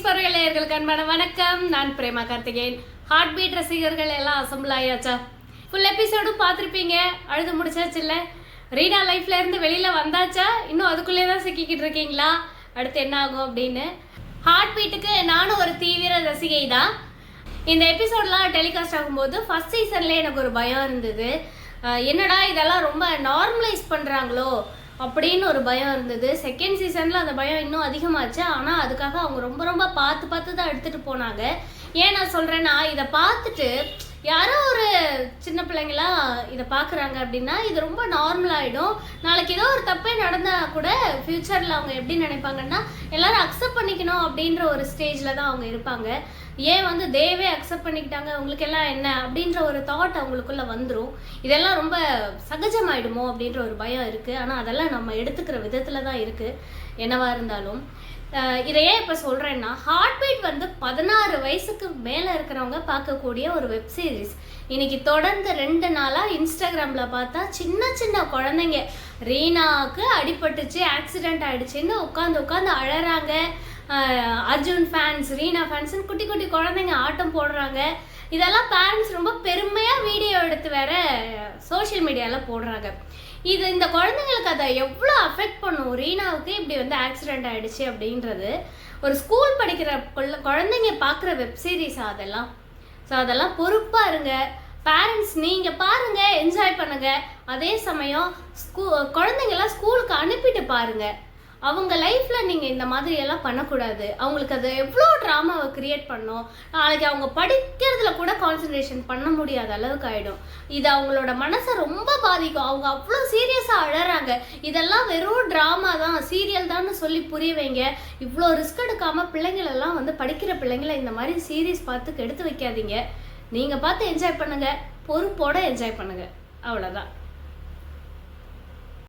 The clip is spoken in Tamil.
பரவலையர்களுக்கு அன்பான வணக்கம். நான் பிரேமா கார்த்திகேயன். ஹார்ட் பீட் ரசிகர்கள் எல்லாம் அசம்பிள் ஆயாச்சா? ஃபுல் எபிசோடும் பார்த்துருப்பீங்க. அழுது முடிச்சாச்சு இல்லை? ரீனா லைஃப்ல இருந்து வெளியில வந்தாச்சா? இன்னும் அதுக்குள்ளே தான் சிக்கிக்கிட்டு இருக்கீங்களா? அடுத்து என்ன ஆகும் அப்படின்னு. ஹார்ட் பீட்டுக்கு நானும் ஒரு தீவிர ரசிகை தான். இந்த எபிசோட்லாம் டெலிகாஸ்ட் ஆகும்போது ஃபர்ஸ்ட் சீசன்ல எனக்கு ஒரு பயம் இருந்தது. என்னடா இதெல்லாம் ரொம்ப நார்மலைஸ் பண்ணுறாங்களோ அப்படின்னு ஒரு பயம் இருந்தது. செகண்ட் சீசனில் அந்த பயம் இன்னும் அதிகமாச்சு. ஆனால் அதுக்காக அவங்க ரொம்ப ரொம்ப பார்த்து தான் எடுத்துகிட்டு போனாங்க. ஏன் நான் சொல்கிறேன்னா, இதை பார்த்துட்டு யாரோ ஒரு சின்ன பிள்ளைங்களாம் இதை பார்க்குறாங்க அப்படின்னா இது ரொம்ப நார்மலாகிடும். நாளைக்கு ஏதோ ஒரு தப்பே நடந்தால் கூட ஃப்யூச்சரில் அவங்க எப்படி நினைப்பாங்கன்னா எல்லாரும் அக்செப்ட் பண்ணிக்கணும் அப்படின்ற ஒரு ஸ்டேஜில் தான் அவங்க இருப்பாங்க. ஏன் தேவே அக்செப்ட் பண்ணிக்கிட்டாங்க, அவங்களுக்கு எல்லாம் என்ன அப்படின்ற ஒரு தாட் அவங்களுக்குள்ள வந்துடும். இதெல்லாம் ரொம்ப சகஜமாயிடுமோ அப்படின்ற ஒரு பயம் இருக்குது. ஆனால் அதெல்லாம் நம்ம எடுத்துக்கிற விதத்தில் தான் இருக்குது. என்னவா இருந்தாலும் இதையே இப்போ சொல்கிறேன்னா, ஹார்ட் பீட் 16 வயசுக்கு மேலே இருக்கிறவங்க பார்க்கக்கூடிய ஒரு வெப் சீரிஸ். இன்னைக்கு தொடர்ந்து 2 நாளாக இன்ஸ்டாகிராமில் பார்த்தா சின்ன குழந்தைங்க ரீனாவுக்கு அடிபட்டுச்சு, ஆக்சிடென்ட் ஆகிடுச்சின்னு உட்காந்து அழறாங்க. அர்ஜுன் ஃபேன்ஸ், ரீனா ஃபேன்ஸ்னு குட்டி குழந்தைங்க ஆட்டம் போடுறாங்க. இதெல்லாம் பேரண்ட்ஸ் ரொம்ப பெருமையாக வீடியோ எடுத்து வேற சோஷியல் மீடியாவில் போடுறாங்க. இந்த குழந்தைங்களுக்கு அதை எவ்வளோ அஃபெக்ட் பண்ணும். ரீனாவுக்கு இப்படி ஆக்சிடென்ட் ஆகிடுச்சு அப்படின்றது ஒரு ஸ்கூல் படிக்கிற குழந்தைங்க பார்க்குற வெப்சீரிஸ் அதெல்லாம். ஸோ அதெல்லாம் பொறுப்பாக இருங்க பேரண்ட்ஸ். நீங்கள் பாருங்கள், என்ஜாய் பண்ணுங்கள். அதே சமயம் குழந்தைங்கள்லாம் ஸ்கூலுக்கு அனுப்பிட்டு பாருங்கள். அவங்க லைஃப்பில் நீங்கள் இந்த மாதிரி எல்லாம் பண்ணக்கூடாது. அவங்களுக்கு அது எவ்வளோ ட்ராமாவை க்ரியேட் பண்ணும். நாளைக்கு அவங்க படிக்கிறதுல கூட கான்சன்ட்ரேஷன் பண்ண முடியாத அளவுக்கு ஆகிடும். இது அவங்களோட மனசை ரொம்ப பாதிக்கும். அவங்க அவ்வளோ சீரியஸாக அழறாங்க. இதெல்லாம் வெறும் ட்ராமா தான், சீரியல் தான் சொல்லி புரிய வைங்க. இவ்வளோ ரிஸ்க் எடுக்காமல் பிள்ளைங்களெல்லாம் படிக்கிற பிள்ளைங்களை இந்த மாதிரி சீரியஸ் பார்த்து கெடுத்து வைக்காதீங்க. நீங்கள் பார்த்து என்ஜாய் பண்ணுங்கள், பொறுப்போடு என்ஜாய் பண்ணுங்கள். அவ்வளோதான்.